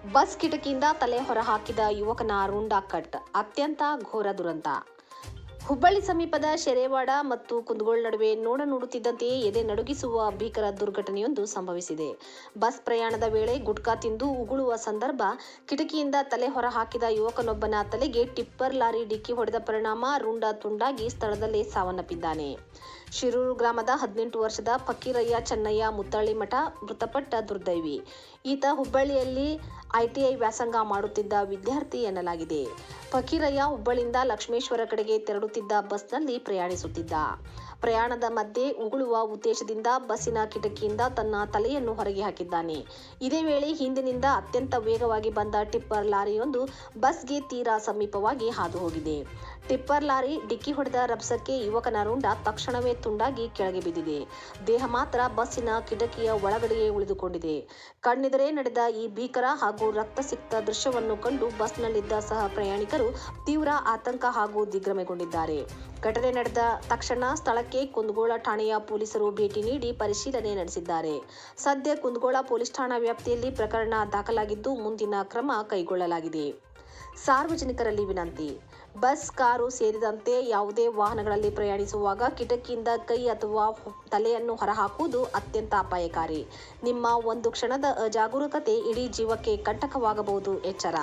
Bus ಕಿಟಕಿಯಿಂದ ತಲೆ ಹೊರಹಾಕಿದ ಯುವಕನ ರುಂಡ ಕಟ್, ಅತ್ಯಂತ ಘೋರ ದುರಂತ. ಹುಬ್ಬಳ್ಳಿ ಸಮೀಪದ ಶೆರೆವಾಡ ಮತ್ತು ಕುಂದಗೋಳ ನಡುವೆ ನೋಡುತ್ತಿದ್ದಂತೆಯೇ ಎದೆ ನಡುಗಿಸುವ ಭೀಕರ ದುರ್ಘಟನೆಯೊಂದು ಸಂಭವಿಸಿದೆ. ಬಸ್ ಪ್ರಯಾಣದ ವೇಳೆ ಗುಟ್ಕಾ ತಿಂದು ಉಗುಳುವ ಸಂದರ್ಭ ಕಿಟಕಿಯಿಂದ ತಲೆ ಹೊರಹಾಕಿದ ಯುವಕನೊಬ್ಬನ ತಲೆಗೆ ಟಿಪ್ಪರ್ ಲಾರಿ ಡಿಕ್ಕಿ ಹೊಡೆದ ಪರಿಣಾಮ ರುಂಡ ತುಂಡಾಗಿ ಸ್ಥಳದಲ್ಲೇ ಸಾವನ್ನಪ್ಪಿದ್ದಾನೆ. ಶಿರೂರು ಗ್ರಾಮದ 18 ವರ್ಷದ ಫಕೀರಯ್ಯ ಚೆನ್ನಯ್ಯ ಮುತ್ತಳ್ಳಿಮಠ ಮೃತಪಟ್ಟ ದುರ್ದೈವಿ. ಈತ ಹುಬ್ಬಳ್ಳಿಯಲ್ಲಿ ಐಟಿಐ ವ್ಯಾಸಂಗ ಮಾಡುತ್ತಿದ್ದ ವಿದ್ಯಾರ್ಥಿ ಎನ್ನಲಾಗಿದೆ. ಫಕೀರಯ್ಯ ಹುಬ್ಬಳ್ಳಿಯಿಂದ ಲಕ್ಷ್ಮೇಶ್ವರ ಕಡೆಗೆ ತೆರಳುತ್ತಿದ್ದ ಬಸ್ನಲ್ಲಿ ಪ್ರಯಾಣಿಸುತ್ತಿದ್ದ. ಪ್ರಯಾಣದ ಮಧ್ಯೆ ಉಗುಳುವ ಉದ್ದೇಶದಿಂದ ಬಸ್ಸಿನ ಕಿಟಕಿಯಿಂದ ತನ್ನ ತಲೆಯನ್ನು ಹೊರಗೆ ಹಾಕಿದ್ದಾನೆ. ಇದೇ ವೇಳೆ ಹಿಂದಿನಿಂದ ಅತ್ಯಂತ ವೇಗವಾಗಿ ಬಂದ ಟಿಪ್ಪರ್ ಲಾರಿಯೊಂದು ಬಸ್ಗೆ ತೀರಾ ಸಮೀಪವಾಗಿ ಹಾದು ಹೋಗಿದೆ. ಟಿಪ್ಪರ್ ಲಾರಿ ಡಿಕ್ಕಿ ಹೊಡೆದ ರಭಸಕ್ಕೆ ಯುವಕನ ರುಂಡ ತಕ್ಷಣವೇ ತುಂಡಾಗಿ ಕೆಳಗೆ ಬಿದ್ದಿದೆ. ದೇಹ ಮಾತ್ರ ಬಸ್ಸಿನ ಕಿಟಕಿಯ ಒಳಗಡೆಯೇ ಉಳಿದುಕೊಂಡಿದೆ. ಕಣ್ಣೆದುರೇ ನಡೆದ ಈ ಭೀಕರ ಹಾಗೂ ರಕ್ತಸಿಕ್ತ ದೃಶ್ಯವನ್ನು ಕಂಡು ಬಸ್ನಲ್ಲಿದ್ದ ಸಹ ಪ್ರಯಾಣಿಕರು ತೀವ್ರ ಆತಂಕ ಹಾಗೂ ದಿಗ್ಭ್ರಮೆಗೊಂಡಿದ್ದಾರೆ. ಘಟನೆ ನಡೆದ ತಕ್ಷಣ ಸ್ಥಳಕ್ಕೆ ಕುಂದಗೋಳ ಠಾಣೆಯ ಪೊಲೀಸರು ಭೇಟಿ ನೀಡಿ ಪರಿಶೀಲನೆ ನಡೆಸಿದ್ದಾರೆ. ಸದ್ಯ ಕುಂದಗೋಳ ಪೊಲೀಸ್ ಠಾಣಾ ವ್ಯಾಪ್ತಿಯಲ್ಲಿ ಪ್ರಕರಣ ದಾಖಲಾಗಿದ್ದು ಮುಂದಿನ ಕ್ರಮ ಕೈಗೊಳ್ಳಲಾಗಿದೆ. ಸಾರ್ವಜನಿಕರಲ್ಲಿ ವಿನಂತಿ: ಬಸ್, ಕಾರು ಸೇರಿದಂತೆ ಯಾವುದೇ ವಾಹನಗಳಲ್ಲಿ ಪ್ರಯಾಣಿಸುವಾಗ ಕಿಟಕಿಯಿಂದ ಕೈ ಅಥವಾ ತಲೆಯನ್ನು ಹೊರಹಾಕುವುದು ಅತ್ಯಂತ ಅಪಾಯಕಾರಿ. ನಿಮ್ಮ ಒಂದು ಕ್ಷಣದ ಅಜಾಗರೂಕತೆ ಇಡೀ ಜೀವಕ್ಕೆ ಕಂಟಕವಾಗಬಹುದು. ಎಚ್ಚರ.